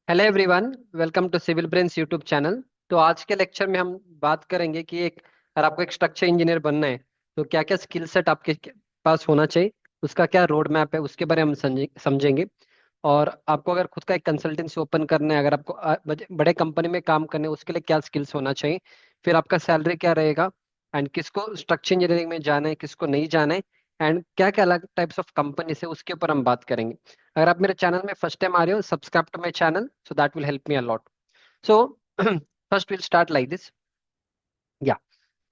Hello everyone, welcome to Civil Brains YouTube channel. तो आज के लेक्चर में हम बात करेंगे कि अगर आपको एक स्ट्रक्चर इंजीनियर बनना है तो क्या क्या स्किल सेट आपके पास होना चाहिए, उसका क्या रोड मैप है, उसके बारे में हम समझेंगे। और आपको अगर खुद का एक कंसल्टेंसी ओपन करना है, अगर आपको बड़े कंपनी में काम करने है, उसके लिए क्या स्किल्स होना चाहिए, फिर आपका सैलरी क्या रहेगा, एंड किसको स्ट्रक्चर इंजीनियरिंग में जाना है, किसको नहीं जाना है, एंड क्या क्या अलग टाइप्स ऑफ कंपनी है उसके ऊपर हम बात करेंगे। अगर आप मेरे चैनल में फर्स्ट टाइम आ रहे हो, subscribe to my channel so that will help me a lot. So first will start like this. या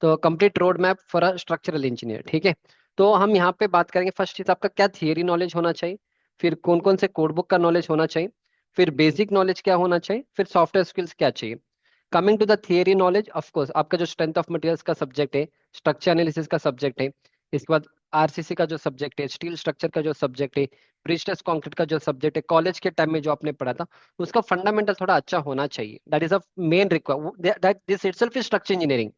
तो complete road map for a structural engineer, ठीक है। तो हम यहाँ पे बात करेंगे, फर्स्ट चीज आपका क्या थियरी नॉलेज होना चाहिए, फिर कौन कौन से कोड बुक का नॉलेज होना चाहिए, फिर बेसिक नॉलेज क्या होना चाहिए, फिर सॉफ्टवेयर स्किल्स क्या चाहिए। Coming to the theory knowledge, of course आपका जो स्ट्रेंथ ऑफ मटेरियल्स का सब्जेक्ट है, स्ट्रक्चर एनालिसिस का सब्जेक्ट है, इसके बाद आरसीसी का जो सब्जेक्ट है, स्टील स्ट्रक्चर का जो सब्जेक्ट है, प्रीस्ट्रेस कंक्रीट का जो सब्जेक्ट है, कॉलेज के टाइम में जो आपने पढ़ा था, उसका फंडामेंटल थोड़ा अच्छा होना चाहिए। That is a main require, that this itself is structure engineering.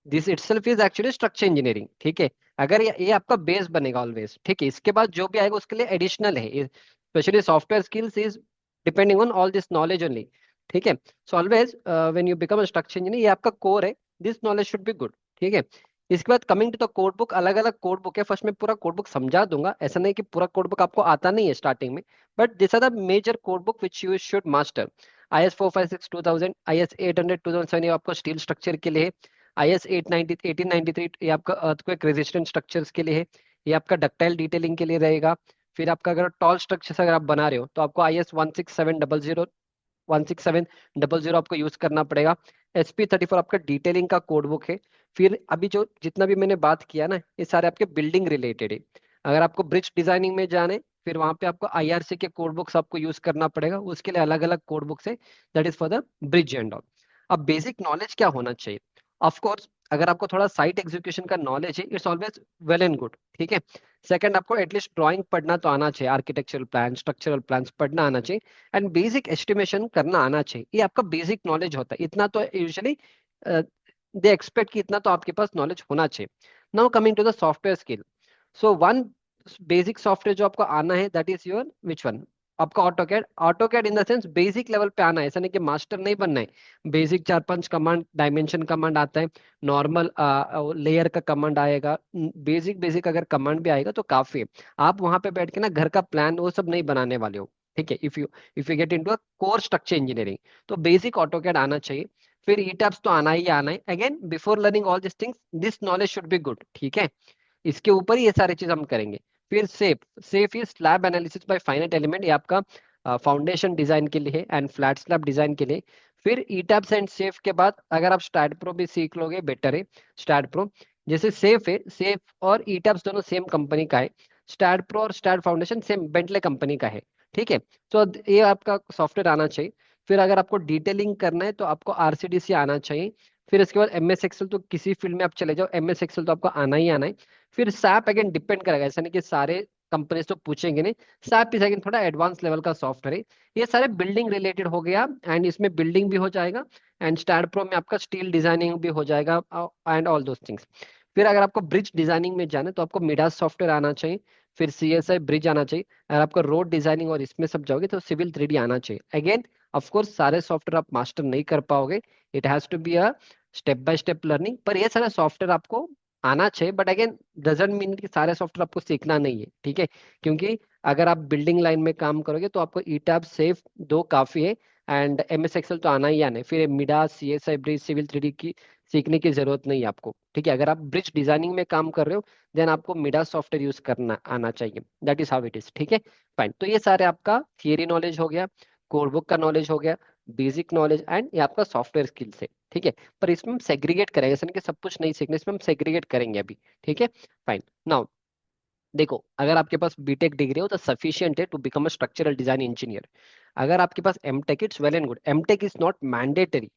This itself is actually structure engineering, ठीक है। अगर ये आपका बेस बनेगा ऑलवेज, ठीक है, इसके बाद जो भी आएगा उसके लिए एडिशनल है, specially software skills is depending on all this knowledge only, ठीक है। So always when you become a structure engineer, ये आपका कोर है, this knowledge should be good, ठीक है। इसके बाद coming to the code book, अलग अलग कोड बुक है, फर्स्ट मैं पूरा कोड बुक समझा दूंगा, ऐसा नहीं कि पूरा कोड बुक आपको आता नहीं है स्टार्टिंग में, but this are the major code book which you should master. IS 456 2000, IS 800 2007, ये आपको स्टील स्ट्रक्चर के लिए है। IS 890 1893, ये आपका अर्थक्वेक रेजिस्टेंट स्ट्रक्चर्स के लिए है। ये आपका डक्टाइल डिटेलिंग के लिए रहेगा। फिर आपका अगर टॉल स्ट्रक्चर्स अगर आप बना रहे हो तो आपको IS 16700 आपको यूज करना पड़ेगा। SP 34 आपका डिटेलिंग का कोड बुक है। फिर अभी जो जितना भी मैंने बात किया ना, ये सारे आपके बिल्डिंग रिलेटेड है। अगर आपको ब्रिज डिजाइनिंग में जाने, फिर वहां पे आपको IRC के कोड बुक्स आपको यूज करना पड़ेगा, उसके लिए अलग अलग कोड बुक्स है, that is for the bridge and all. अब बेसिक नॉलेज क्या होना चाहिए, ऑफ कोर्स अगर आपको थोड़ा साइट एग्जीक्यूशन का नॉलेज है, it's always well and good, ठीक है। सेकंड, आपको एटलीस्ट ड्राइंग पढ़ना तो आना चाहिए, आर्किटेक्चरल प्लान, स्ट्रक्चरल प्लान्स पढ़ना आना चाहिए, एंड बेसिक एस्टिमेशन करना आना चाहिए। ये आपका बेसिक नॉलेज होता है, इतना तो यूजुअली दे एक्सपेक्ट कि इतना तो आपके पास नॉलेज होना चाहिए। Now coming to the software skill, so one basic software जो आपको आना है, that is your which one, आपका AutoCAD. AutoCAD in the sense basic level पे आना है, ऐसा नहीं कि मास्टर नहीं बनना है। बेसिक चार पांच कमांड, डायमेंशन कमांड आता है, नॉर्मल लेयर का कमांड आएगा, बेसिक बेसिक अगर कमांड भी आएगा तो काफी है। आप वहां पे बैठ के ना घर का प्लान वो सब नहीं बनाने वाले हो, ठीक है। If you get into a core structure engineering, तो बेसिक ऑटोकैड आना चाहिए। फिर ईटैप्स तो आना ही again, before learning all this things this knowledge should be good, ठीक है। इसके ऊपर ही ये सारी चीज हम करेंगे। फिर safe, safe is slab analysis bye finite element, ये आपका फाउंडेशन डिजाइन के लिए है एंड फ्लैट स्लैब डिजाइन के लिए। फिर ईटैप्स एंड सेफ के बाद अगर आप स्टैड प्रो भी सीख लोगे बेटर है। स्टैड प्रो जैसे सेफ है, सेफ और ईटैप्स दोनों सेम कंपनी का है। स्टैड प्रो और STAAD Foundation same Bentley company का है, ठीक है। तो ये आपका सॉफ्टवेयर आना चाहिए। फिर अगर आपको डिटेलिंग करना है तो आपको RCDC आना चाहिए। फिर इसके बाद MS एक्सेल, तो किसी फील्ड में आप चले जाओ, MS एक्सेल तो आपको आना ही आना है। फिर सैप अगेन डिपेंड करेगा, ऐसा नहीं कि सारे कंपनीज तो पूछेंगे नहीं। सैप इज अगेन थोड़ा एडवांस लेवल का सॉफ्टवेयर है। ये सारे बिल्डिंग रिलेटेड हो गया, एंड इसमें बिल्डिंग भी हो जाएगा, एंड स्टैड प्रो में आपका स्टील डिजाइनिंग भी हो जाएगा, एंड ऑल दोस थिंग्स। फिर अगर आपको ब्रिज डिजाइनिंग में जाना है तो आपको मिडास सॉफ्टवेयर आना चाहिए। फिर CSI ब्रिज आना चाहिए। अगर आपको रोड डिजाइनिंग और इसमें सब जाओगे तो सिविल 3D आना चाहिए। अगेन ऑफ कोर्स सारे सॉफ्टवेयर आप मास्टर नहीं कर पाओगे, it has to be a step by step learning, पर ये सारे सॉफ्टवेयर आपको आना चाहिए। बट अगेन डजेंट मीन कि सारे सॉफ्टवेयर आपको सीखना नहीं है, ठीक है। क्योंकि अगर आप बिल्डिंग लाइन में काम करोगे तो आपको ईटैब सेफ दो काफी है, एंड MS एक्सेल तो आना ही आना है। फिर मिडा, CSI ब्रिज, सिविल 3D की सीखने की जरूरत नहीं है आपको, ठीक है। अगर आप ब्रिज डिजाइनिंग में काम कर रहे हो देन आपको मिडा सॉफ्टवेयर यूज करना आना चाहिए, that is how it is, ठीक है। फाइन, तो ये सारे आपका थियरी नॉलेज हो गया, कोड बुक का नॉलेज हो गया, बेसिक नॉलेज, एंड ये आपका सॉफ्टवेयर स्किल्स है, ठीक है। पर इसमें हम सेग्रीगेट करेंगे, ऐसा नहीं कि सब कुछ नहीं सीखना, इसमें हम सेग्रीगेट करेंगे अभी, ठीक है। फाइन, नाउ देखो, अगर आपके पास बीटेक डिग्री हो तो सफिशियंट है to become a structural design engineer. अगर आपके पास MTech, its well and good, MTech is not mandatory.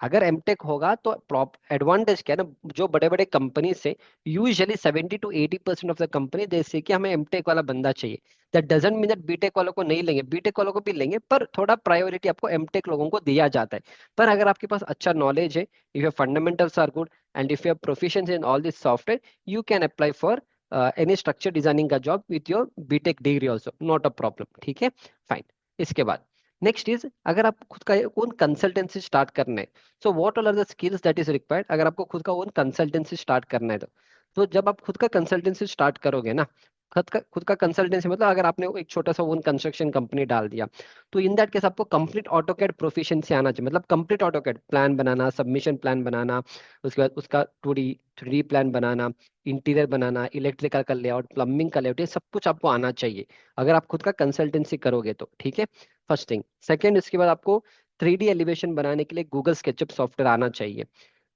अगर एमटेक होगा तो प्रॉप एडवांटेज क्या है ना, जो बड़े बड़े कंपनी से usually 70 to 80% of the company जैसे कि हमें एमटेक वाला बंदा चाहिए। That doesn't mean that BTech वालों को नहीं लेंगे, बीटेक वालों को भी लेंगे, पर थोड़ा प्रायोरिटी आपको एमटेक लोगों को दिया जाता है। पर अगर आपके पास अच्छा नॉलेज है, if your fundamentals are good, and if you proficiency in all this software, you can apply for any structure designing का job with your BTech degree also, not a problem, ठीक है। फाइन, इसके बाद next is, अगर आप खुद का own consultancy start करना है, so what all are the skills that is required. अगर आपको खुद का ओन कंसल्टेंसी स्टार्ट करना है तो जब आप खुद का कंसल्टेंसी स्टार्ट करोगे ना, खुद का कंसल्टेंसी मतलब अगर आपने एक छोटा सा ओन कंस्ट्रक्शन कंपनी डाल दिया, तो इन दैट केस आपको कंप्लीट ऑटोकैड प्रोफिशिएंसी आना चाहिए। मतलब कंप्लीट ऑटोकैड प्लान बनाना, सबमिशन प्लान बनाना, उसके बाद उसका 2D 3D प्लान बनाना, इंटीरियर बनाना, इलेक्ट्रिकल का लेआउट, प्लम्बिंग का लेआउट, ये सब कुछ आपको आना चाहिए अगर आप खुद का कंसल्टेंसी करोगे तो। ठीक है, फर्स्ट थिंग। सेकेंड, इसके बाद आपको 3D एलिवेशन बनाने के लिए गूगल स्केचअप सॉफ्टवेयर आना चाहिए।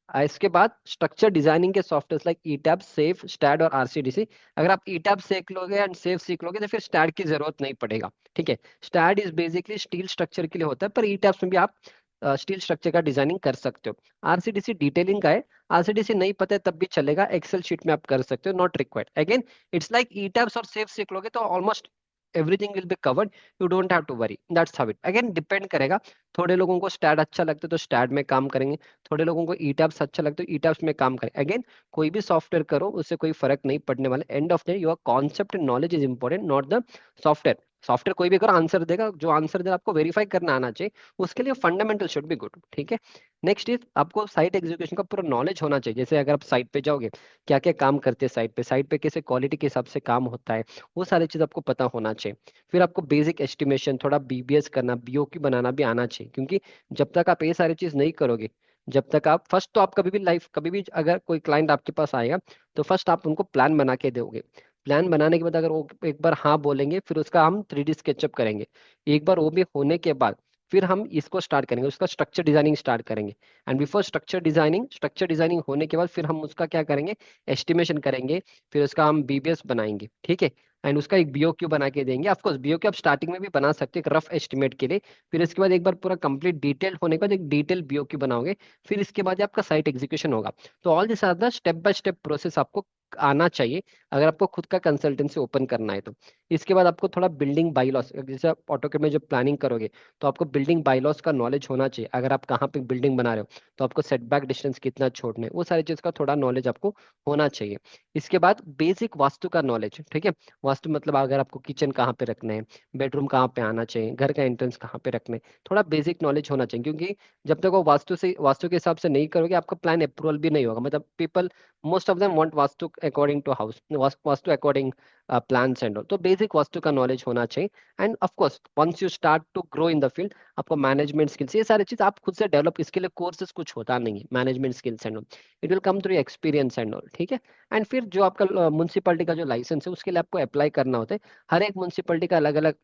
इसके बाद स्ट्रक्चर डिजाइनिंग के सॉफ्टवेयर लाइक ईटैब, सेफ, स्टैड और आरसीडीसी। अगर आप ईटैब सीख लोगे एंड सेफ सीख लोगे तो फिर स्टैड की जरूरत नहीं पड़ेगा। ठीक है, STAAD is basically steel structure के लिए होता है, पर ईटैब्स में भी आप स्टील स्ट्रक्चर का डिजाइनिंग कर सकते हो। आरसीडीसी डिटेलिंग का है। आरसीडीसी नहीं पता है तब भी चलेगा, एक्सेल शीट में आप कर सकते हो, not required. Again its like ETABS और सेफ सीख लोगे तो almost everything will be covered, you don't have to worry, that's how it. Again depend करेगा, थोड़े लोगों को स्टैड अच्छा लगता है तो स्टैड में काम करेंगे, थोड़े लोगों को ईटैब्स अच्छा लगता है ईटैब्स में काम करें। अगेन कोई भी सॉफ्टवेयर करो उससे कोई फर्क नहीं पड़ने वाला। End of the your concept knowledge is important, not the software. Software कोई भी करो आंसर देगा, जो आंसर देगा आपको वेरीफाई करना आना चाहिए, उसके लिए फंडामेंटल शुड बी गुड। ठीक है, नेक्स्ट इज आपको साइट एग्जीक्यूशन का पूरा नॉलेज होना चाहिए। जैसे अगर आप साइट पे जाओगे, क्या क्या काम करते हैं साइट पे कैसे क्वालिटी के हिसाब से काम होता है, वो सारी चीज आपको पता होना चाहिए। फिर आपको बेसिक एस्टिमेशन, थोड़ा बीबीएस करना, बीओक्यू बनाना भी आना चाहिए, क्योंकि जब तक आप ये सारी चीज नहीं करोगे, जब तक आप फर्स्ट तो आप कभी भी लाइफ कभी भी अगर कोई क्लाइंट आपके पास आएगा तो फर्स्ट आप उनको प्लान बना के दोगे। प्लान बनाने के बाद अगर वो एक बार हाँ बोलेंगे, फिर उसका हम 3D स्केचअप करेंगे। एक बार वो भी होने के बाद फिर हम इसको स्टार्ट करेंगे, उसका स्ट्रक्चर डिजाइनिंग स्टार्ट करेंगे। एंड बिफोर स्ट्रक्चर डिजाइनिंग होने के बाद फिर हम उसका क्या करेंगे, एस्टिमेशन करेंगे, फिर उसका हम बीबीएस बनाएंगे। ठीक है, एंड उसका एक बीओक्यू बना के देंगे। ऑफ कोर्स बीओक्यू आप स्टार्टिंग में भी बना सकते हैं एक रफ एस्टिमेट के लिए। फिर इसके बाद एक बार पूरा कंप्लीट डिटेल होने के बाद एक डिटेल बीओक्यू बनाओगे। फिर इसके बाद ही आपका साइट एग्जीक्यूशन होगा। तो all this are the step by step process आपको आना चाहिए अगर आपको खुद का कंसल्टेंसी ओपन करना है तो। इसके बाद आपको थोड़ा बिल्डिंग बाइलॉस, जैसे आप ऑटोकेड में जब प्लानिंग करोगे तो आपको बिल्डिंग बाइलॉस का नॉलेज होना चाहिए। अगर आप कहाँ पे बिल्डिंग बना रहे हो तो आपको सेटबैक डिस्टेंस कितना छोड़ना है, वो सारी चीज का थोड़ा नॉलेज आपको होना चाहिए। इसके बाद बेसिक वास्तु का नॉलेज। ठीक है, वास्तु मतलब अगर आपको किचन कहाँ पे रखना है, बेडरूम कहाँ पे आना चाहिए, घर का एंट्रेंस कहाँ पे रखना है, थोड़ा बेसिक नॉलेज होना चाहिए। क्योंकि जब तक वो वास्तु के हिसाब से नहीं करोगे आपका प्लान अप्रूवल भी नहीं होगा। मतलब people most of them want vastu according to house, vastu according plans and all. तो बेसिक वास्तु का नॉलेज होना चाहिए। And of course once you start to grow in the field, आपको मैनेजमेंट स्किल्स, ये सारी चीज आप खुद से डेवलप, इसके लिए कोर्सेज कुछ होता नहीं है, management skills and all, it will come through experience and all. ठीक है, एंड फिर जो आपका म्यूनसिपैलिटी का जो लाइसेंस है उसके लिए आपको अप्लाई करना होता है। हर एक म्यूनसिपैलिटी का अलग अलग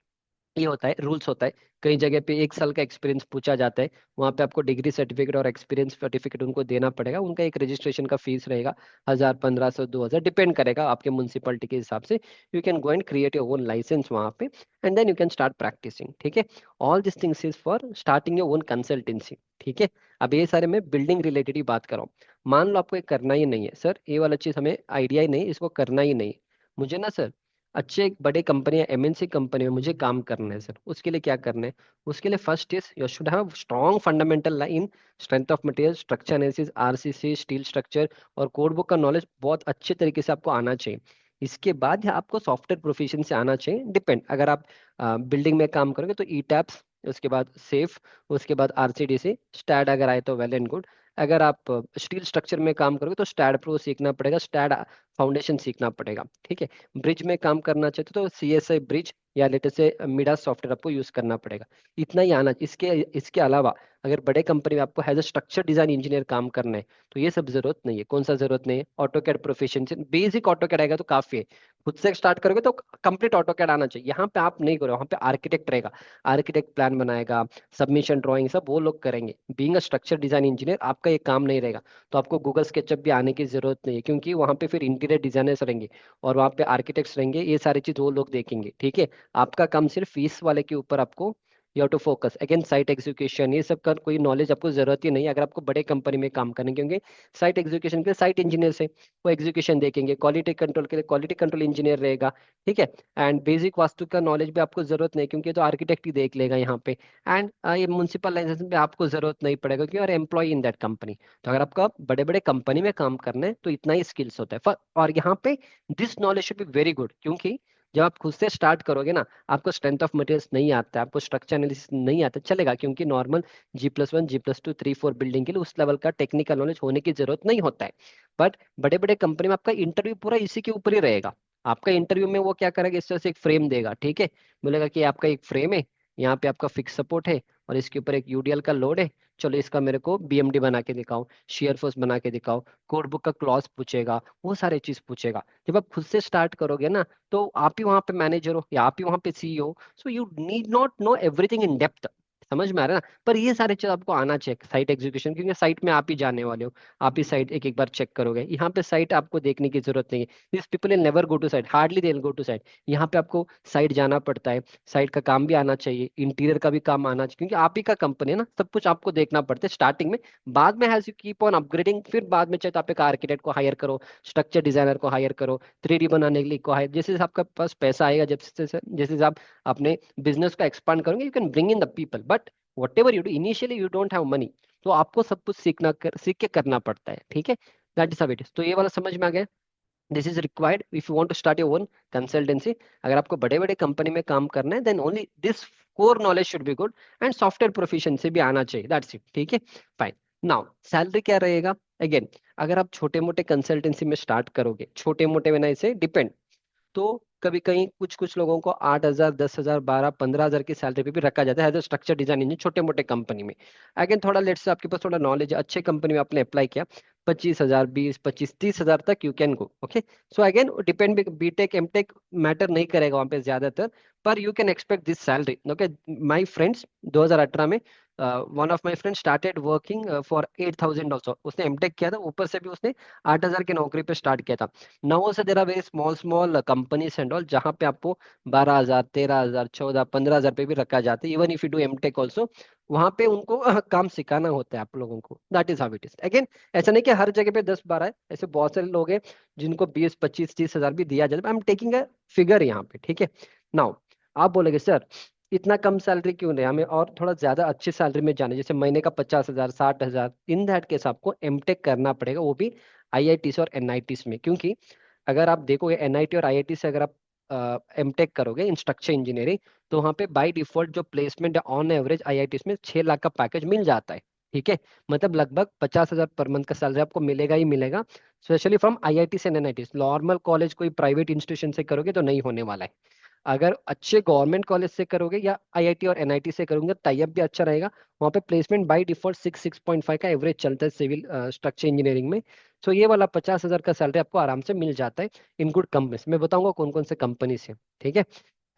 ये होता है, रूल्स होता है। कई जगह पे 1 साल का एक्सपीरियंस पूछा जाता है, वहाँ पे आपको डिग्री सर्टिफिकेट और एक्सपीरियंस सर्टिफिकेट उनको देना पड़ेगा। उनका एक रजिस्ट्रेशन का फीस रहेगा, 1000, 1500, 2000, डिपेंड करेगा आपके म्यूनसिपैलिटी के हिसाब से। You can go and create your own license वहाँ पे, and then you can start practicing. ठीक है, all this things is for starting your own consultancy. ठीक है, अब ये सारे मैं बिल्डिंग रिलेटेड ही बात कर रहा हूँ। मान लो आपको ये करना ही नहीं है, सर ये वाला चीज हमें आइडिया ही नहीं, इसको करना ही नहीं, मुझे ना सर अच्छे एक बड़े कंपनी या एमएनसी कंपनी में मुझे काम करना है सर, उसके लिए क्या करना है? उसके लिए first is you should have strong fundamental in strength of material, structure analysis, RCC, steel structure और कोड बुक का नॉलेज बहुत अच्छे तरीके से आपको आना चाहिए। इसके बाद आपको सॉफ्टवेयर प्रोफिशिएंसी आना चाहिए। डिपेंड, अगर आप बिल्डिंग में काम करोगे तो ई टैप्स, उसके बाद सेफ, उसके बाद आरसीडीसी, स्टैड अगर आए तो वेल एंड गुड। अगर आप स्टील स्ट्रक्चर में काम करोगे तो स्टैड प्रो सीखना पड़ेगा, स्टैड फाउंडेशन सीखना पड़ेगा। ठीक है, ब्रिज में काम करना चाहते हो तो सीएसआई ब्रिज या लेटेस्ट से मिडा सॉफ्टवेयर आपको यूज करना पड़ेगा। इतना ही आना। इसके इसके अलावा अगर बड़े कंपनी में आपको as a structure design engineer काम करना है तो ये सब जरूरत नहीं है। कौन सा जरूरत नहीं है? ऑटोकैड प्रोफिशिएंसी, बेसिक ऑटोकैड आएगा तो काफी है। खुद से स्टार्ट करोगे तो कंप्लीट ऑटोकैड आना चाहिए। यहाँ पे आप नहीं करो, यहाँ पे आर्किटेक्ट रहेगा, आर्किटेक्ट प्लान बनाएगा, सबमिशन ड्राइंग सब वो लोग करेंगे। Being a structure design engineer आपका ये काम नहीं रहेगा। तो आपको गूगल स्केचअप भी आने की जरूरत नहीं है, क्योंकि वहाँ पे फिर इंटीरियर डिजाइनर्स रहेंगे और वहाँ पे आर्किटेक्ट्स रहेंगे, ये सारी चीज वो लोग देखेंगे। ठीक है, आपका काम सिर्फ फीस वाले के ऊपर आपको you have to focus. Again site execution, ये सब का कोई नॉलेज आपको जरूरत ही नहीं है अगर आपको बड़े कंपनी में काम करने, क्योंकि साइट एग्जीक्यूशन के लिए साइट इंजीनियर से वो एग्जीक्यूशन देखेंगे, क्वालिटी कंट्रोल के लिए क्वालिटी कंट्रोल इंजीनियर रहेगा। ठीक है, एंड बेसिक वास्तु का नॉलेज भी आपको जरूरत नहीं, क्योंकि तो आर्किटेक्ट ही देख लेगा यहाँ पे। एंड ये म्यूनसिपल लाइसेंस भी आपको जरूरत नहीं पड़ेगा, क्योंकि और एम्प्लॉय इन दैट कंपनी। तो अगर आपका बड़े बड़े कंपनी में काम करना है तो इतना ही स्किल्स होता है और यहाँ पे this knowledge should be very good, क्योंकि जब आप खुद से स्टार्ट करोगे ना, आपको स्ट्रेंथ ऑफ मटेरियल्स नहीं आता है, आपको स्ट्रक्चर एनालिसिस नहीं आता, चलेगा, क्योंकि नॉर्मल G+1 G+2 3 4 बिल्डिंग के लिए उस लेवल का टेक्निकल नॉलेज होने की जरूरत नहीं होता है। बट बड़े बड़े कंपनी में आपका इंटरव्यू पूरा इसी के ऊपर ही रहेगा। आपका इंटरव्यू में वो क्या करेगा, इस तरह से एक फ्रेम देगा, ठीक है, बोलेगा कि आपका एक फ्रेम है, यहाँ पे आपका फिक्स सपोर्ट है, और इसके ऊपर एक यूडीएल का लोड है, चलो इसका मेरे को बीएमडी बना के दिखाओ, शेयर फोर्स बना के दिखाओ, कोड बुक का क्लॉज पूछेगा, वो सारे चीज पूछेगा। जब आप खुद से स्टार्ट करोगे ना, तो आप ही वहां पे मैनेजर हो या आप ही वहां पे CEO, so you need not know everything in depth. समझ में आ रहा है ना? पर ये सारे चीज आपको आना चाहिए, साइट एग्जीक्यूशन, क्योंकि साइट में आप ही जाने वाले हो, आप ही साइट एक एक बार चेक करोगे। यहाँ पे साइट आपको देखने की जरूरत नहीं है, this people will never go to site, hardly they will go to site. यहाँ पे आपको साइट जाना पड़ता है, साइट का काम भी आना चाहिए, इंटीरियर का भी काम आना चाहिए, क्योंकि आप ही का कंपनी है ना, सब कुछ आपको देखना पड़ता है स्टार्टिंग में। बाद में has you keep on upgrading, फिर बाद में चाहे तो आप एक आर्किटेक्ट को हायर करो, स्ट्रक्चर डिजाइनर को हायर करो, 3D बनाने के लिए को हायर, जैसे जैसे आपका पास पैसा आएगा, जैसे जैसे जैसे आप अपने बिजनेस को एक्सपांड करोगे, you can bring in the people. But what ever you do initially you don't have money, तो आपको सब कुछ सीख के करना पड़ता है, ठीक है। That is how it is. तो ये वाला समझ में आ गया। This is required if you want to start your own consultancy. अगर आपको बड़े बड़े कंपनी में काम करना है, then only this core knowledge should be good, and software proficiency भी आना चाहिए, दैट्स इट, ठीक है। फाइन। नाउ सैलरी क्या रहेगा? अगेन, अगर आप छोटे मोटे कंसल्टेंसी में स्टार्ट करोगे, छोटे मोटे में ना, इसे डिपेंड, तो कभी कहीं कुछ कुछ लोगों को 8,000 10,000 12 15,000 की सैलरी पे भी रखा जाता है as a structure design engineer, छोटे मोटे कंपनी में। अगेन थोड़ा लेट से आपके पास थोड़ा नॉलेज है, अच्छे कंपनी में आपने अप्लाई किया, 25,000 20 25 30,000 तक you can go, okay. So again depend, BTech MTech matter नहीं करेगा वहाँ पे ज्यादातर, पर you can expect this salary, okay. My friends 2018 में, one of my friend started working for 8,000 also, उसने एमटेक किया था, ऊपर से भी उसने 8,000 की नौकरी पे स्टार्ट किया था। Now say there are very small small companies and all, जहाँ पे आपको 12,000 13,000 14 15,000 पे भी रखा जाता है, even if you do MTech also. वहां पे उनको काम सिखाना होता है आप लोगों को, that is how it is. Again ऐसा नहीं कि हर जगह पे 10 12 है, ऐसे बहुत सारे लोग हैं जिनको 20 25 30,000 भी दिया जाता है। I am taking a figure यहाँ पे, ठीक है। नाउ आप बोलेगे सर इतना कम सैलरी क्यों नहीं, हमें और थोड़ा ज्यादा अच्छी सैलरी में जाना है, जैसे महीने का 50,000 60,000, इन दैट केस आपको एमटेक करना पड़ेगा, वो भी आईआईटी और एनआईटी में। क्योंकि अगर आप देखोगे एनआईटी और आईआईटी से अगर आप एमटेक करोगे इन स्ट्रक्चर इंजीनियरिंग, तो वहाँ पे बाय डिफॉल्ट जो प्लेसमेंट है ऑन एवरेज आईआईटी में 6 लाख का पैकेज मिल जाता है, ठीक है। मतलब लगभग 50,000 पर मंथ का सैलरी आपको मिलेगा ही मिलेगा, specially from IIT and NIT. Normal college कोई प्राइवेट इंस्टीट्यूशन से करोगे तो नहीं होने वाला है। अगर अच्छे गवर्नमेंट कॉलेज से करोगे या आईआईटी और एनआईटी से करोगे, टाइप भी अच्छा रहेगा, वहाँ पे प्लेसमेंट बाय डिफॉल्ट 6 6.5 का एवरेज चलता है सिविल स्ट्रक्चर इंजीनियरिंग में। सो ये वाला 50,000 का सैलरी आपको आराम से मिल जाता है इन गुड कंपनीज। मैं बताऊंगा कौन कौन से कंपनी से, ठीक है।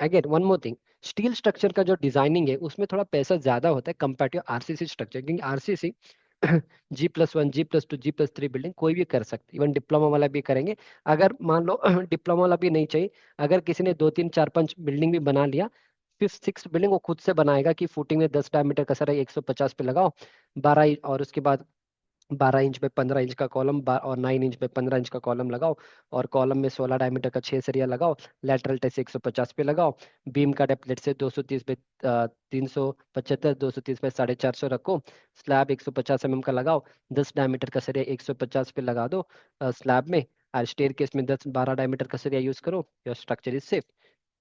Again one more thing, steel structure का जो डिजाइनिंग है उसमें थोड़ा पैसा ज्यादा होता है कंपेयर टू आरसीसी स्ट्रक्चर, क्योंकि RCC G+1 G+2 G+3 building कोई भी कर सकते, इवन डिप्लोमा वाला भी करेंगे। अगर मान लो डिप्लोमा वाला भी नहीं चाहिए, अगर किसी ने 2 3 4 5 बिल्डिंग भी बना लिया, फिफ्थ सिक्स बिल्डिंग वो खुद से बनाएगा कि फुटिंग में 10 डायमीटर का सर 150 पे लगाओ, 12, और उसके बाद 12 इंच पे 15 इंच का कॉलम, और 9 इंच पे 15 इंच का कॉलम लगाओ, और कॉलम में 16 डायमीटर का 6 सरिया लगाओ, लेटरल टेस्ट 150 पे लगाओ, बीम का डेप्थ लेट से 230 पे 375, 230 पे 450 रखो, स्लैब 150 mm का लगाओ, 10 डायमीटर का सरिया 150 पे लगा दो स्लैब में, और स्टेयर केस में 10 12 डायमीटर का सरिया यूज करो, your structure is safe.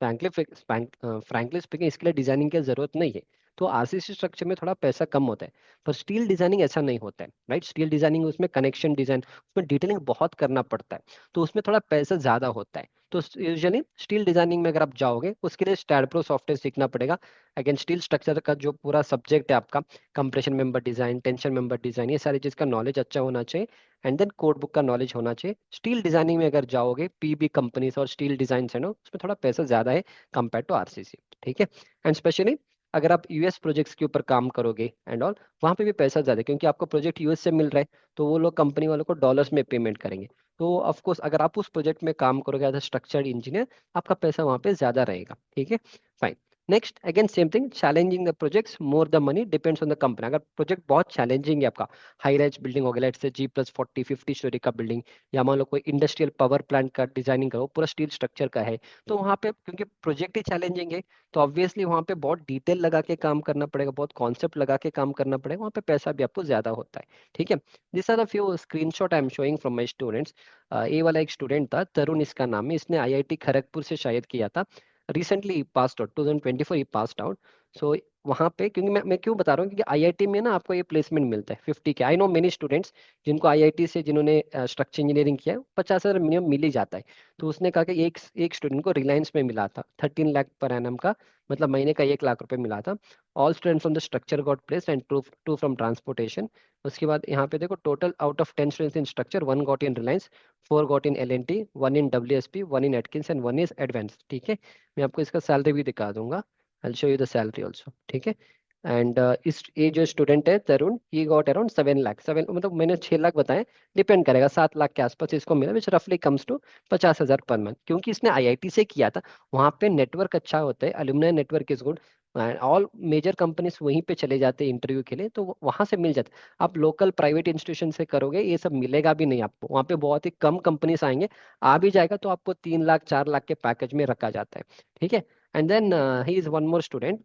Frankly speaking इसके लिए डिजाइनिंग की जरूरत नहीं है। तो आरसीसी स्ट्रक्चर में थोड़ा पैसा कम होता है, पर स्टील डिजाइनिंग ऐसा नहीं होता है, राइट। स्टील डिजाइनिंग उसमें कनेक्शन डिजाइन, उसमें डिटेलिंग बहुत करना पड़ता है, तो उसमें थोड़ा पैसा ज्यादा होता है। तो यूजुअली स्टील डिजाइनिंग में अगर आप जाओगे, उसके लिए स्टैडप्रो सॉफ्टवेयर सीखना पड़ेगा। अगेन स्टील स्ट्रक्चर का जो पूरा सब्जेक्ट है आपका, compression member design, tension member design, ये सारी चीज का नॉलेज अच्छा होना चाहिए, एंड देन कोड बुक का नॉलेज होना चाहिए। स्टील डिजाइनिंग में अगर जाओगे, पीबी कंपनीज और स्टील डिजाइन है ना, उसमें थोड़ा पैसा ज्यादा है कंपेयर टू आरसीसी, ठीक है। एंड स्पेशली अगर आप यूएस प्रोजेक्ट्स के ऊपर काम करोगे एंड ऑल, वहाँ पे भी पैसा ज्यादा है, क्योंकि आपको प्रोजेक्ट यूएस से मिल रहा है, तो वो लोग कंपनी वालों को डॉलर्स में पेमेंट करेंगे। तो ऑफ कोर्स अगर आप उस प्रोजेक्ट में काम करोगे एज अ स्ट्रक्चर्ड इंजीनियर, आपका पैसा वहाँ पे ज्यादा रहेगा, ठीक है। Fine. Next again same thing, challenging the projects more the money depends on the company. अगर प्रोजेक्ट बहुत चैलेंजिंग है आपका, हाई राइज बिल्डिंग हो गया, लेट्स से G+40 50 स्टोरी का बिल्डिंग, या मान लो कोई इंडस्ट्रियल पावर प्लांट का डिजाइनिंग करो, पूरा स्टील स्ट्रक्चर का है, तो वहाँ पे क्योंकि प्रोजेक्ट ही चैलेंजिंग है, तो ऑब्वियसली वहाँ पे बहुत डिटेल लगा के काम करना पड़ेगा, बहुत कॉन्सेप्ट लगा के काम करना पड़ेगा, वहाँ पे पैसा भी आपको ज्यादा होता है। ठीक है, this are the few screenshot I am showing from my students. ये वाला एक स्टूडेंट था, तरुण इसका नाम है, इसने आईआईटी खड़गपुर से शायद किया था, रिसेंटली पास्ड आउट, 2024 ही पास्ड आउट। सो वहाँ पे, क्योंकि मैं क्यों बता रहा हूँ, क्योंकि आईआईटी में ना आपको ये प्लेसमेंट मिलता है 50 के। आई नो मेनी स्टूडेंट्स जिनको आईआईटी से, जिन्होंने स्ट्रक्चर इंजीनियरिंग किया है, 50,000 मिनिमम मिल ही जाता है। तो उसने कहा कि एक स्टूडेंट को रिलायंस में मिला था 13 लाख पर एनम का, मतलब महीने का 1 लाख रुपए मिला था। All student from the structure got placed and two from transportation. उसके बाद यहाँ पे देखो, total out of 10 students in structure, 1 got in Reliance, 4 got in L&T, 1 in WSP, 1 in Atkins and 1 is advance. ठीक है, मैं आपको इसका सैलरी भी दिखा दूंगा, I show you the salary also. ठीक है, एंड इस ये जो स्टूडेंट है Tarun, he got around 7 lakh, seven मतलब मैंने 6 लाख बताए, डिपेंड करेगा, 7 लाख के आसपास इसको मिला, विच रफली कम्स टू 50,000 पर मंथ, क्योंकि इसने आईआईटी से किया था। वहाँ पे नेटवर्क अच्छा होता है, alumni network is good, all major companies वहीं पे चले जाते हैं इंटरव्यू के लिए, तो वहां से मिल जाता है। आप लोकल प्राइवेट इंस्टीट्यूशन से करोगे ये सब मिलेगा भी नहीं आपको, वहाँ पे बहुत ही कम कंपनीज आएंगे, आ भी जाएगा तो आपको 3 लाख 4 लाख के पैकेज में रखा जाता है। ठीक है, and then he is one more student,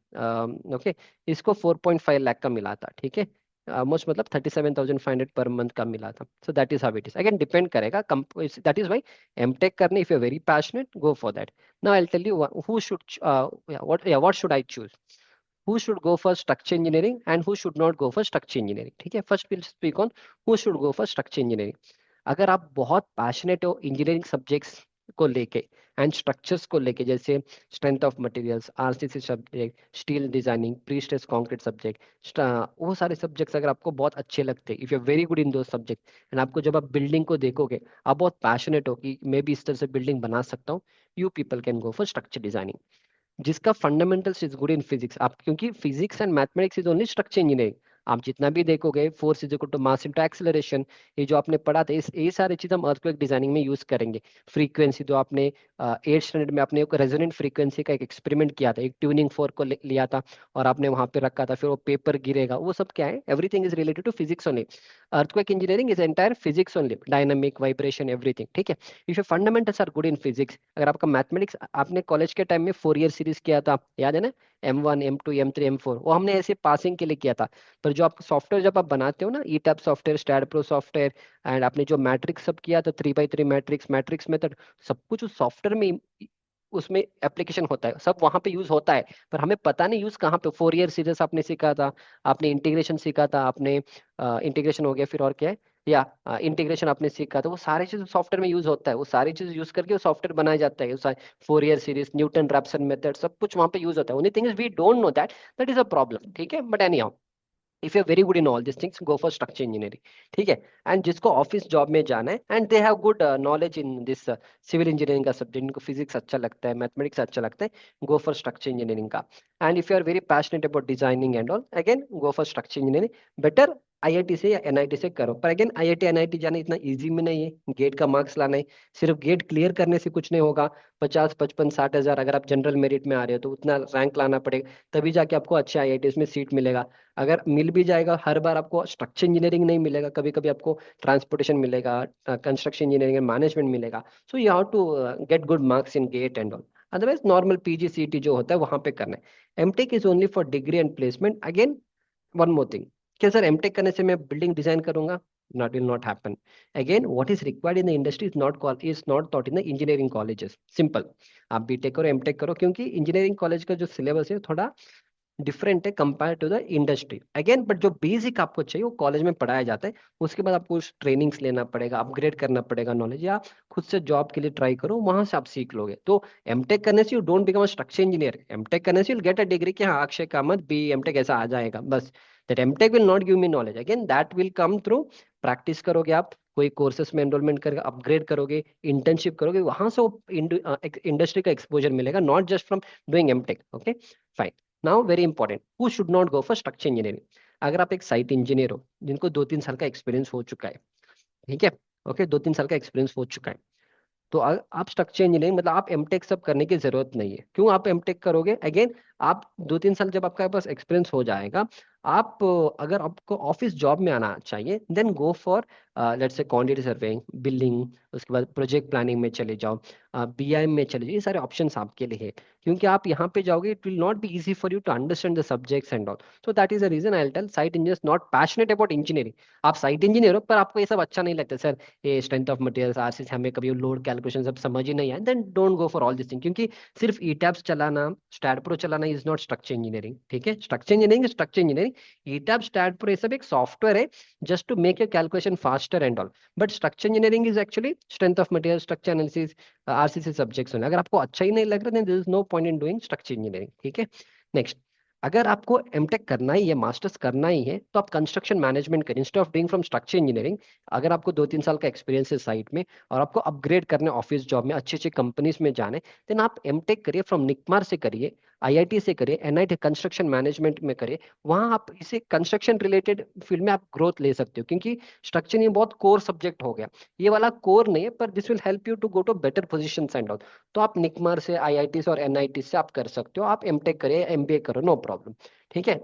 okay, इसको 4.5 लाख का मिला था। ठीक है, ऑलमोस्ट मतलब 37,500 पर मंथ का मिला था। So that is how it is, again depend करेगा, दैट इज वाई एमटेक करने, if you very passionate go for that. Now I tell you who should what should I choose, who should go for structure engineering and who should not go for structure engineering। ठीक है, first will speak on who should go for structure engineering। अगर आप बहुत passionate हो engineering subjects को लेके and structures को लेके, जैसे strength of materials, RCC subject, steel designing, pre stress concrete subject, वो सारे सब्जेक्ट्स अगर आपको बहुत अच्छे लगते हैं, if you are very good in दो सब्जेक्ट, एंड आपको जब आप बिल्डिंग को देखोगे आप बहुत पैशनेट हो कि मैं भी इस तरह से बिल्डिंग बना सकता हूँ, you people can go for structure designing. जिसका fundamentals is good in physics, आप क्योंकि physics and mathematics is only structure engineering, आप जितना भी देखोगे force is equal to mass into acceleration, ये जो आपने पढ़ा था, इस ये सारी चीज हम अर्थक्वेक डिजाइनिंग में यूज करेंगे। फ्रीक्वेंसी जो आपने 8th स्टैंडर्ड में आपने एक रेजोनेंट फ्रीक्वेंसी का एक एक्सपेरिमेंट किया था, एक ट्यूनिंग फोर्क को लिया था और आपने वहां पे रखा था, फिर वो पेपर गिरेगा, वो सब क्या है, everything is related to physics only. Earthquake engineering is entire physics only, dynamic vibration everything. ठीक है, if your fundamentals are good in physics, अगर आपका मैथमेटिक्स, आपने कॉलेज के टाइम में 4 ईयर सीरीज किया था, याद है ना, M1 M2 M3 M4, वो हमने ऐसे पासिंग के लिए किया था। पर जो आप सॉफ्टवेयर जब आप बनाते हो ना, ETABS software, STAAD Pro software, and आपने जो मैट्रिक्स सब किया था, 3x3 मैट्रिक्स, मैट्रिक्स मेथड, सब कुछ उस सॉफ्टवेयर में, उसमें एप्लीकेशन होता है, सब वहां पे यूज होता है, पर हमें पता नहीं यूज कहाँ पे। 4 ईयर सीरीज आपने सीखा था, आपने इंटीग्रेशन सीखा था, आपने इंटीग्रेशन हो गया, फिर और क्या है, या इंटीग्रेशन आपने सीखा, तो वो सारी चीज सॉफ्टवेयर में यूज होता है, वो सारी चीज यूज करके वो सॉफ्टवेयर बनाया जाता है। 4 year series, Newton Raphson method, सब कुछ वहां पे यूज होता है। Only thing is we don't know that, that is a problem. ठीक है, but any, if you very good in all this things go for structure engineering. ठीक है, एंड जिसको ऑफिस जॉब में जाना है and they have good knowledge in this civil engineering का subject, इनको फिजिक्स अच्छा लगता है, मैथमेटिक्स अच्छा लगता है, गो फॉर स्ट्रक्चर इंजीनियरिंग का। And if you are very passionate about designing and all, again go for structure engineering. Better IIT से या एनआईटी से करो, पर अगेन आईआईटी एनआईटी जाना इतना इजी में नहीं है, गेट का मार्क्स लाना है, सिर्फ गेट क्लियर करने से कुछ नहीं होगा। 50 55 60 हजार, अगर आप जनरल मेरिट में आ रहे हो तो उतना रैंक लाना पड़ेगा, तभी जाके आपको अच्छे आईआईटी में सीट मिलेगा। अगर मिल भी जाएगा, हर बार आपको स्ट्रक्चर इंजीनियरिंग नहीं मिलेगा, कभी कभी आपको ट्रांसपोर्टेशन मिलेगा, कंस्ट्रक्शन इंजीनियरिंग मैनेजमेंट मिलेगा। So you have to get good marks in GATE and all, otherwise normal PGCET जो होता है वहां पे करना है। MTech is only for degree and placement. Again one more thing, क्या सर एमटेक करने से मैं बिल्डिंग डिजाइन करूंगा? Not, will not happen. Again what is required in the industry is not taught in the engineering colleges, simple. आप BTech करो, MTech करो, क्योंकि engineering college का जो सिलेबस है थोड़ा डिफरेंट है compare to the industry. Again but जो बेसिक आपको चाहिए वो कॉलेज में पढ़ाया जाता है, उसके बाद आपको ट्रेनिंग्स लेना पड़ेगा, अपग्रेड करना पड़ेगा नॉलेज, या खुद से जॉब के लिए ट्राई करो, वहां से आप सीख लोगे। तो एमटेक करने से you don't become a structure engineer, MTech करने से यू गेट अ डिग्री कि हाँ अक्षय कामत बी एमटेक ऐसा आ जाएगा बस। That MTech will not give me knowledge, again that will come through practice करोगे आप, कोई कोर्सेस में एनरोलमेंट करके अपग्रेड करोगे, इंटर्नशिप करोगे, वहां से वो इंडस्ट्री का एक्सपोजर मिलेगा, not just from doing MTech. Okay, fine. Now very important, who should not go for structure engineering? अगर आप एक साइट इंजीनियर हो जिनको 2 3 साल का एक्सपीरियंस हो चुका है, ठीक है, ओके, 2 3 साल का एक्सपीरियंस हो चुका है, तो आप स्ट्रक्चर इंजीनियरिंग मतलब आप एमटेक सब करने की जरूरत नहीं है। क्यों आप एमटेक करोगे? अगेन, आप 2-3 साल जब आपके पास एक्सपीरियंस हो जाएगा, आप अगर आपको ऑफिस जॉब में आना चाहिए, then go for let's say quantity surveying, billing, उसके बाद प्रोजेक्ट प्लानिंग में चले जाओ, बीआईएम में चले जाओ। ये सारे ऑप्शंस आपके लिए है। क्योंकि आप यहाँ पे जाओगे, it will not be easy for you to understand the subjects and all. So that is the reason I tell site engineers not passionate about engineering. आप साइट इंजीनियर हो पर आपको ये सब अच्छा नहीं लगता, सर ये स्ट्रेंथ ऑफ मटेरियल्स, आरसीसी, हमें कभी लोड कैलकुलेशन सब समझ ही नहीं आया, then don't go for all this thing. क्योंकि सिर्फ ईटैब्स चलाना, स्टैट प्रो चलाना इज नॉट स्ट्रक्चर इंजीनियरिंग। ठीक है, structure engineering, ETABS, STAAD Pro, ये सब एक सॉफ्टवेयर है just to make your calculation faster and all. But structure engineering is actually strength of material, structure analysis, RCC subjects होने। अगर आपको अच्छा ही नहीं लग रहा, then there is no point in doing structure engineering. ठीक है, नेक्स्ट, अगर आपको एमटेक करना ही है, मास्टर्स करना ही है, तो आप कंस्ट्रक्शन मैनेजमेंट करें instead of doing from structure engineering. अगर आपको 2-3 साल का एक्सपीरियंस है साइट में और आपको अपग्रेड करने ऑफिस जॉब में, अच्छी अच्छी कंपनीज में जाने, देन आप एमटेक करिए, फ्रॉम निकमार से करिए, आईआईटी से करिए, एनआईटी कंस्ट्रक्शन मैनेजमेंट में करिए। वहां आप इसे कंस्ट्रक्शन रिलेटेड फील्ड में आप ग्रोथ ले सकते हो। क्योंकि स्ट्रक्चर ये बहुत कोर सब्जेक्ट हो गया, ये वाला कोर नहीं है, पर this will help you to go to better position and all. तो आप निकमार से, आईआईटी से और एनआईटी से आप कर सकते हो। आप एमटेक करिए, एमबीए करो, नो प्रॉब्लम। ठीक है।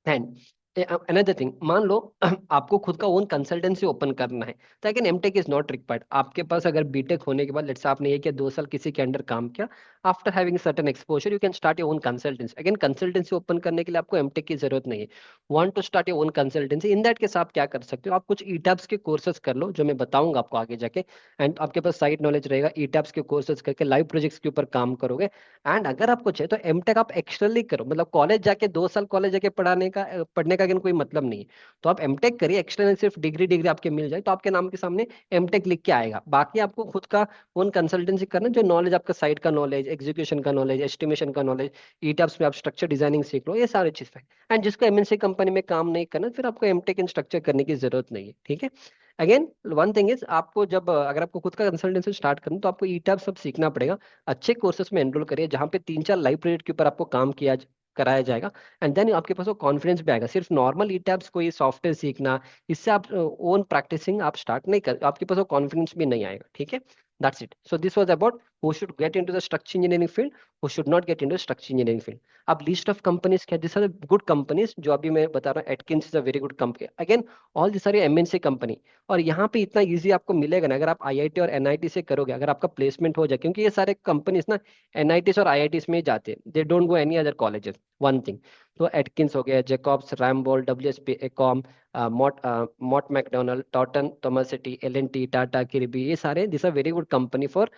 एंड अनदर थिंग, मान लो आपको खुद का ओन कंसल्टेंसी ओपन करना है, तो again MTech is not required. आपके पास अगर बीटेक होने के बाद लेट्स से आपने 1 या 2 साल किसी के अंडर काम किया, after having certain exposure you can start your own consultancy. Again, consultancy open करने के लिए आपको एमटेक की जरूरत नहीं है। Want to start your own consultancy, in that case आप क्या कर सकते हो, आप कुछ ईटैब्स के कोर्सेज कर लो, जो मैं बताऊंगा आपको आगे जाके। एंड आपके पास साइड नॉलेज रहेगा, ईटैब्स के कोर्सेज करके लाइव प्रोजेक्ट्स के ऊपर काम करोगे। एंड अगर आपको चाहिए तो एमटेक आप एक्सटर्नली करो, मतलब कॉलेज जाके 2 साल कॉलेज जाके पढ़ने का अगर कोई मतलब नहीं है। तो आप एमटेक करिए, एक्सटर्नल सिर्फ डिग्री डिग्री आपके मिल जाए, तो आपके नाम के सामने एमटेक लिख के आएगा। बाकी आपको खुद का ओन कंसल्टेंसी करना, जो नॉलेज आपका साइट का नॉलेज, एग्जीक्यूशन का नॉलेज, एस्टिमेशन का नॉलेज, ईटैप्स में आप स्ट्रक्चर डिजाइनिंग सीख लो, ये सारी चीज है। एंड जिसको एमएनसी कंपनी में काम नहीं करना, फिर आपको एमटेक इन स्ट्रक्चर करने की जरूरत नहीं है। ठीक है। अगेन, वन थिंग इज, आपको जब अगर आपको खुद का कंसल्टेंसी स्टार्ट करना, तो आपको ईटैप सब सीखना पड़ेगा। अच्छे कोर्सेज में एनरोल करिए, जहाँ पे 3-4 लाइव प्रोजेक्ट के ऊपर आपको काम किया कराया जाएगा। एंड देन आपके पास वो कॉन्फिडेंस भी आएगा। सिर्फ नॉर्मल ईटैप्स कोई सॉफ्टवेयर सीखना, इससे आप ओन प्रैक्टिसिंग आप स्टार्ट नहीं कर, आपके पास वो कॉन्फिडेंस भी नहीं आएगा। ठीक है, that's it. So this was about who should get into the structure engineering field, who should not get into structure engineering field. अब लिस्ट ऑफ कंपनीज क्या, दिस आर गुड कंपनीज जो अभी मैं बता रहा हूँ। Atkins is a very good company, again all this are MNC company. और यहाँ पे इतना इजी आपको मिलेगा ना, अगर आप आईआईटी और एनआईटी से करोगे, अगर आपका प्लेसमेंट हो जाए, क्योंकि ये सारे कंपनीज ना एनआईटी और आईआईटी में ही जाते हैं, they don't go any other colleges. One thing, तो एटकिंस हो गया, Jacobs, Ramboll, WSP, AECOM, Mott MacDonald, टॉटन टोमसिटी, एलएनटी, टाटा, किर्बी, ये सारे this are very good company for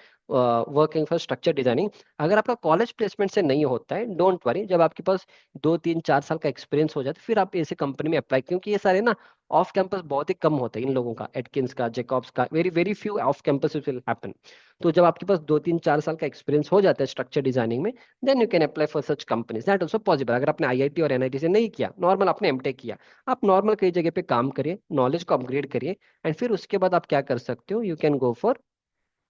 working for structure designing. अगर आपका कॉलेज प्लेसमेंट से नहीं होता है, डोंट वरी, जब आपके पास 2-3-4 साल का एक्सपीरियंस हो जाता है, फिर आप ऐसे कंपनी में अप्लाई, क्योंकि ये सारे ना ऑफ कैंपस बहुत ही कम होता है इन लोगों का, एटकिंस का, जेकॉब्स का, very very few off campus will happen. तो जब आपके पास 2-3-4 साल का एक्सपीरियंस हो जाता है स्ट्रक्चर डिजाइनिंग में, then you can apply for such companies, that also possible. अगर आपने आईआईटी और एनआईटी से नहीं किया, नॉर्मल आपने एमटेक किया, आप नॉर्मल कई जगह पे काम करिए, नॉलेज को अपग्रेड करिए। एंड फिर उसके बाद आप क्या कर सकते हो, you can go for,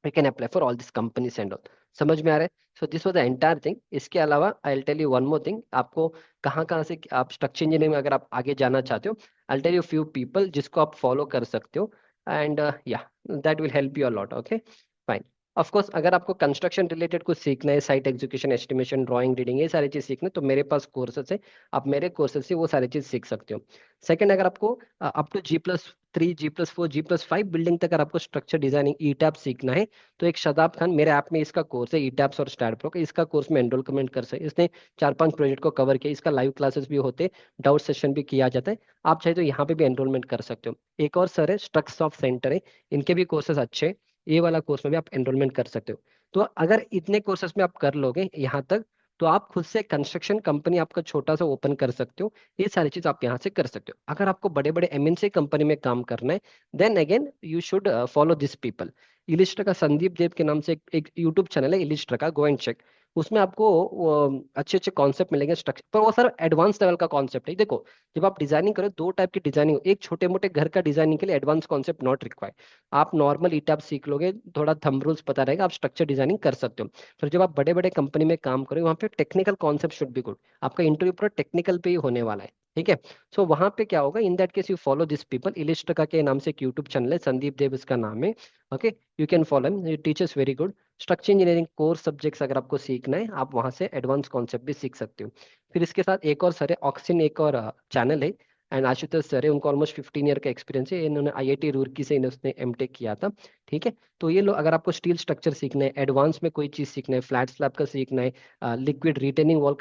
you can apply for all this companies and all. समझ में आ रहा है? So this was the entire thing. इसके अलावा I will tell you one more thing, आपको कहाँ कहाँ से आप स्ट्रक्चर इंजीनियरिंग में अगर आप आगे जाना चाहते हो, I will tell you few people जिसको आप फॉलो कर सकते हो। And yeah, that will help you a lot. Okay, fine. Of course, अगर आपको कंस्ट्रक्शन रिलेटेड कुछ सीखना है, site execution, estimation, drawing, reading, ये सारी चीज सीखना है, तो मेरे पास कोर्सेस है, आप मेरे कोर्सेस से वो सारी चीज सीख सकते हो। सेकंड, अगर आपको up to G+3, G+4, G+5 building तक अगर आपको स्ट्रक्चर डिजाइनिंग ईटैप सीखना है, तो एक शदाब खान, मेरे ऐप में इसका कोर्स है, ईटैप्स और स्टैट प्रो का, इसका कोर्स में एनरोलमेंट कर सकते। इसने 4-5 प्रोजेक्ट को कवर किया, इसका लाइव क्लासेस भी होते, डाउट सेशन भी किया जाता है। आप चाहे तो यहाँ पे भी एनरोलमेंट कर सकते हो। एक और सर है, स्ट्रक्स ऑफ सेंटर है, इनके भी कोर्सेज अच्छे हैं, ये वाला कोर्स में भी आप एनरोलमेंट कर सकते हो। तो अगर इतने कोर्सेज में आप कर लोगे यहाँ तक, तो आप खुद से कंस्ट्रक्शन कंपनी आपका छोटा सा ओपन कर सकते हो। ये सारी चीज आप यहाँ से कर सकते हो। अगर आपको बड़े बड़े एमएनसी कंपनी में काम करना है, then again you should follow this people. Illustra का संदीप देव के नाम से एक यूट्यूब चैनल है, इलिस्ट्रा का, गो एंड चेक। उसमें आपको अच्छे अच्छे कॉन्सेप्ट मिलेंगे स्ट्रक्चर पर, वो सर एडवांस लेवल का कॉन्सेप्ट है। देखो, जब आप डिजाइनिंग करो, दो टाइप की डिजाइनिंग, एक छोटे मोटे घर का डिजाइनिंग के लिए एडवांस कॉन्सेप्ट नॉट रिक्वायर्ड। आप नॉर्मल ईटैप सीख लोगे, थोड़ा थंब रूल्स पता रहेगा, आप स्ट्रक्चर डिजाइनिंग कर सकते हो। फिर जब आप बड़े बड़े कंपनी में काम करोगे, वहाँ पे technical concept should be good. आपका इंटरव्यू पूरा टेक्निकल पे ही होने वाला है। ठीक है। सो वहां पे क्या होगा, in that case you follow this people. इलिस्ट्रिका के नाम से एक यूट्यूब चैनल है, संदीप देव इसका नाम है। Okay, you can follow him, teachers very good. Structure engineering core subjects अगर आपको सीखना है, आप वहां से एडवांस कॉन्सेप्ट भी सीख सकते हो। फिर इसके साथ एक और सर है, ऑक्सिन एक और चैनल है, एंड आशुतोष सर है, उनको ऑलमोस्ट 15 ईयर का एक्सपीरियंस है, इन्होंने आईआईटी रुड़की से इन्होंने एमटेक किया था। ठीक है। तो ये लोग, अगर आपको स्टील स्ट्रक्चर सीखना है, एडवांस में कोई चीज सीखना है, फ्लैट स्लैब का सीखना है, लिक्विड रिटेनिंग वॉल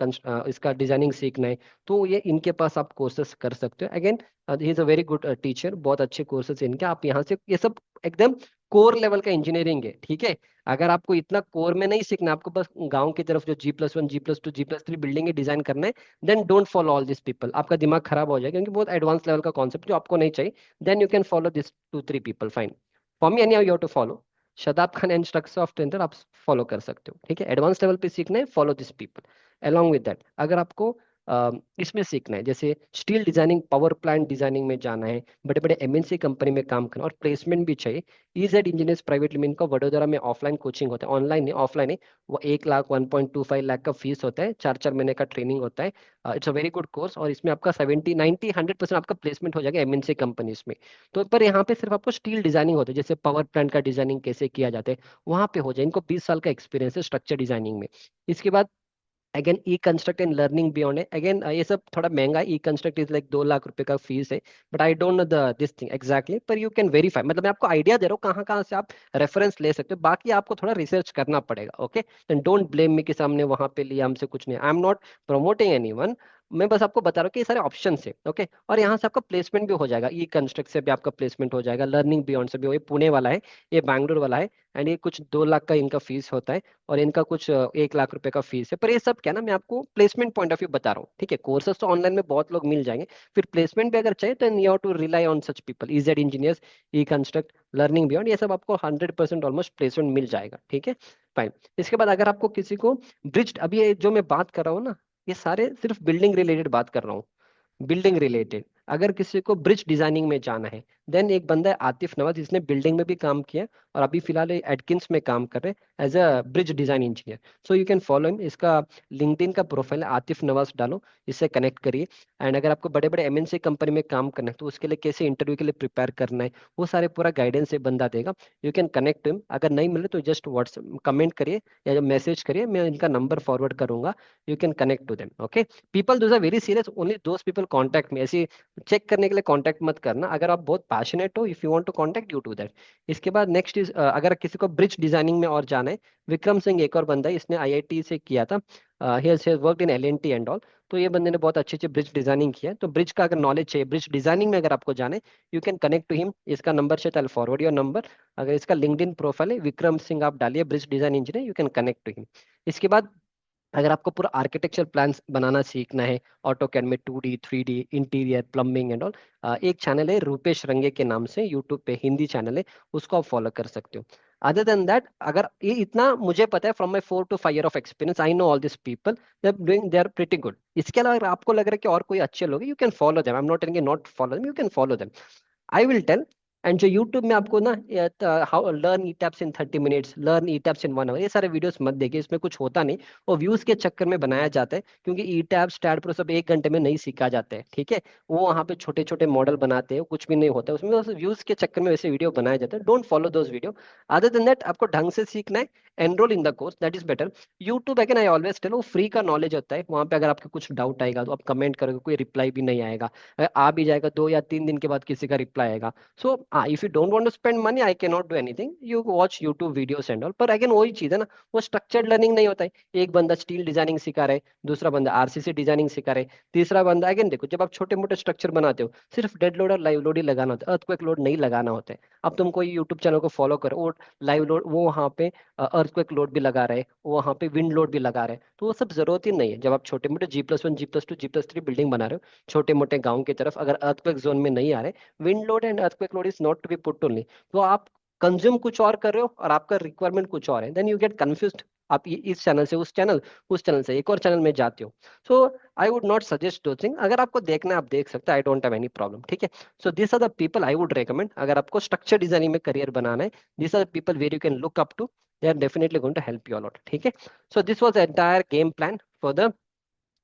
इसका डिजाइनिंग सीखना है, तो ये इनके पास आप कोर्सेस कर सकते हो। Again he is a very good teacher, बहुत अच्छे कोर्सेज इनके, आप यहाँ से ये सब एकदम कोर लेवल का इंजीनियरिंग है। ठीक है। अगर आपको इतना कोर में नहीं सीखना, आपको बस गांव की तरफ जो G+1 G+2 G+3 बिल्डिंग ही डिजाइन करना है, then don't follow all this people, आपका दिमाग खराब हो जाएगा, क्योंकि बहुत एडवांस लेवल का कॉन्सेप्ट जो आपको नहीं चाहिए। Then you can follow this 2-3 people, fine. For me anyhow you have to follow Shadab Khan and structure of tender, आप फॉलो कर सकते हो। ठीक है। एडवांस लेवल पे सीखना है, follow this people. Along with that, अगर आपको इसमें सीखना है, जैसे steel designing, power plant designing में जाना है, बड़े बड़े एमएनसी कंपनी में काम करना और प्लेसमेंट भी चाहिए, ईजेड इंजीनियर्स प्राइवेट लिमिटेड का वडोदरा में ऑफलाइन कोचिंग होता है, ऑनलाइन नहीं ऑफलाइन है। वो 1 लाख 1.25 लाख का फीस होता है, 4-4 महीने का ट्रेनिंग होता है। It's a very good course, और इसमें आपका 70-90-100% आपका प्लेसमेंट हो जाएगा एमएनसी कंपनीज में। तो पर यहाँ पे सिर्फ आपको स्टील डिजाइनिंग होता है, जैसे पावर प्लांट का डिजाइनिंग कैसे किया जाता है, वहां पे हो जाए। इनको 20 साल का एक्सपीरियंस है स्ट्रक्चर डिजाइनिंग में। इसके बाद again E construct and learning beyond है। अगेन ये सब थोड़ा महंगा, ई कंस्ट्रक्ट इज लाइक 2 लाख रुपए का फीस है। But I don't know the this thing exactly, पर यू कैन वेरीफाई, मतलब मैं आपको आइडिया दे रहा हूँ कहाँ कहाँ से आप रेफरेंस ले सकते हो, बाकी आपको थोड़ा रिसर्च करना पड़ेगा। Okay, then don't blame me कि सामने वहां पे लिया हमसे कुछ नहीं, I am not promoting anyone. मैं बस आपको बता रहा हूँ कि ये सारे ऑप्शन है। ओके, और यहाँ से आपका प्लेसमेंट भी हो जाएगा, ई कंस्ट्रक्ट से भी आपका प्लेसमेंट हो जाएगा, लर्निंग बियॉन्ड से भी। ये पुणे वाला है, ये बैंगलोर वाला है, एंड ये कुछ 2 लाख का इनका फीस होता है, और इनका कुछ 1 लाख रुपए का फीस है। पर ये सब क्या ना, मैं आपको प्लेसमेंट पॉइंट ऑफ व्यू बता रहा हूँ। ठीक है, कोर्सेज तो ऑनलाइन में बहुत लोग मिल जाएंगे, फिर प्लेसमेंट भी अगर चाहिए तो you have to rely on such people, EzEd engineers, e construct, learning beyond, ये सब आपको 100% ऑलमोस्ट प्लेसमेंट मिल जाएगा। ठीक है, फाइन। इसके बाद अगर आपको किसी को ब्रिज, अभी ये जो मैं बात कर रहा हूँ ना, ये सारे सिर्फ बिल्डिंग रिलेटेड बात कर रहा हूँ, बिल्डिंग रिलेटेड। अगर किसी को ब्रिज डिजाइनिंग में जाना है, देन एक बंदा है आतिफ नवाज, जिसने बिल्डिंग में भी काम किया है, और अभी फिलहाल एडकिंस में काम कर रहे हैं as a bridge design engineer. So you can follow him, इसका लिंक्डइन का प्रोफाइल है, आतिफ नवाज डालो, इससे कनेक्ट करिए। एंड अगर आपको बड़े बड़े एमएनसी कंपनी में काम करना है, तो उसके लिए कैसे इंटरव्यू के लिए प्रिपेयर करना है, वो सारे पूरा गाइडेंस ये बंदा देगा। यू कैन कनेक्ट हिम, अगर नहीं मिले तो जस्ट व्हाट्सएप कमेंट करिए या मैसेज करिए, मैं इनका नंबर फॉरवर्ड करूंगा। You can connect to them. Okay, people those are very serious, only those people contact में, ऐसी चेक करने के लिए कांटेक्ट मत करना। अगर आप बहुत पैशनेट हो, if you want to contact, you do that. इसके बाद नेक्स्ट इज, अगर किसी को ब्रिज डिजाइनिंग में और जाना है, विक्रम सिंह एक और बंदा है, इसने आईआईटी से किया था, he has worked in LNT and all. तो ये बंदे ने बहुत अच्छे अच्छे ब्रिज डिजाइनिंग किया है। तो ब्रिज का अगर नॉलेज चाहिए, ब्रिज डिजाइनिंग में अगर आपको जाना है, you can connect to him. इसका नंबर शायद आई फॉरवर्ड योर नंबर। अगर इसका लिंक्डइन प्रोफाइल है विक्रम सिंह, आप डालिए bridge design engineer, you can connect to him. इसके बाद अगर आपको पूरा आर्किटेक्चर प्लान्स बनाना सीखना है, ऑटो कैड में 2D 3D interior plumbing and all, एक चैनल है रूपेश रंगे के नाम से, यूट्यूब पे हिंदी चैनल है, उसको आप फॉलो कर सकते हो। अदर देन दैट, अगर ये इतना मुझे पता है from my 4 to 5 year of experience, I know all this people, they doing, they are pretty good. इसके अलावा अगर आपको लग रहा है कि और कोई अच्छे लोग हैं, you can follow them, I am not telling not follow them, you can follow them, I will tell. And जो यूट्यूब में आपको ना, how learn ETABS in 30 minutes, learn ETABS in 1 hour, ये सारे videos मत देखिए, इसमें कुछ होता नहीं। वो व्यूज के चक्कर में बनाया जाता है, क्योंकि ई टैप्स स्टैट प्रो सब 1 घंटे में नहीं सीखा जाता है। ठीक है, वो वहाँ पे छोटे छोटे मॉडल बनाते हैं, कुछ भी नहीं होता है उसमें, बस व्यूज के चक्कर में वैसे वीडियो बनाए जाते हैं। Don't follow those video. Other than that, आपको ढंग से सीखना है, enroll in the course, that is better. YouTube again I always tell, वो फ्री का नॉलेज होता है, वहाँ पे अगर आपको कुछ डाउट आएगा तो आप कमेंट करोगे, कोई रिप्लाई भी नहीं आएगा, अगर आ भी जाएगा 2 या 3 दिन के बाद किसी का रिप्लाई आएगा। So if you don't want to spend money, I can not do anything, you watch YouTube videos and all. पर अगेन वही चीज है ना, वो स्ट्रक्चर्ड लर्निंग नहीं होता है। एक बंदा स्टील डिजाइनिंग सिखा रहा है, दूसरा बंदा आरसीसी डिजाइनिंग सिखा रहा है, तीसरा बंदा, अगेन देखो, जब आप छोटे मोटे स्ट्रक्चर बनाते हो, सिर्फ डेड लोड और लाइव लोड ही लगाना होता है, अर्थक्वेक लोड नहीं लगाना होता है। अब तुम कोई यूट्यूब चैनल को फॉलो करो, वो लाइव लोड, वो वहाँ पे अर्थक्वेक लोड भी लगा रहे हैं, वो वहाँ पे विंड लोड भी लगा रहे हैं, तो वो सब जरूरत ही नहीं है। जब आप छोटे मोटे G+1 G+2 G+3 बिल्डिंग बना रहे हो, छोटे मोटे गाँव की तरफ, अगर अर्थक्वेक जोन में नहीं आ रहे, wind load and earthquake load is not to be put only. तो आप कंज्यूम कुछ और कर रहे हो और आपका रिक्वायरमेंट कुछ और है, देन यू गेट कंफ्यूज्ड। आप इस चैनल से उस चैनल, उस चैनल से एक और चैनल में जाते हो। So I would not suggest two thing, अगर आपको देखना है आप देख सकते हैं, I don't have any problem. ठीक है, so this are the people I would recommend, अगर आपको स्ट्रक्चर डिजाइनिंग में करियर बनाना है, this are the people where you can look up to, they are definitely going to help you a lot. ठीक है, so this was entire game plan for the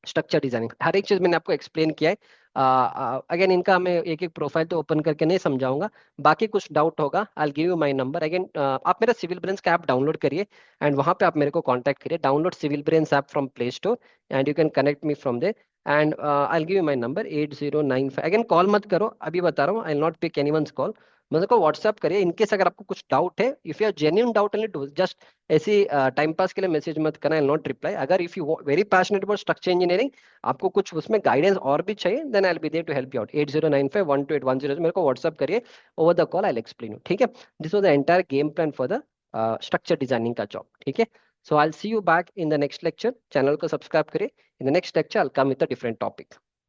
structure designing. हर एक चीज मैंने आपको एक्सप्लेन किया है। अगेन इनका मैं एक एक प्रोफाइल तो ओपन करके नहीं समझाऊंगा, बाकी कुछ डाउट होगा I give you my number again. आप मेरा सिविल ब्रेन्स का ऐप डाउनलोड करिए एंड वहां पे आप मेरे को कांटेक्ट करिए। Download Civil Brains app from Play Store and you can connect me from there and I give you my number 8095। Again call मत करो, अभी बता रहा हूँ, I will not pick anyone's call. मेरे को व्हाट्सअप करिए इनकेस अगर आपको कुछ डाउट है, if you are genuine doubt only do just ऐसी टाइम पास के लिए मैसेज मत करना, आई विल नॉट रिप्लाई। अगर if you very passionate about structure engineering, आपको कुछ उसमें गाइडेंस और भी चाहिए, then I will be there to help you out. 8095 128100 मेरे को व्हाट्सअप करिए, over the call I will explain you, ठीक है। This was the entire game plan for the structure designing का जॉब, ठीक है। So I will see you back in the next lecture. Channel को subscribe करिए। In the next lecture I will come with a different topic.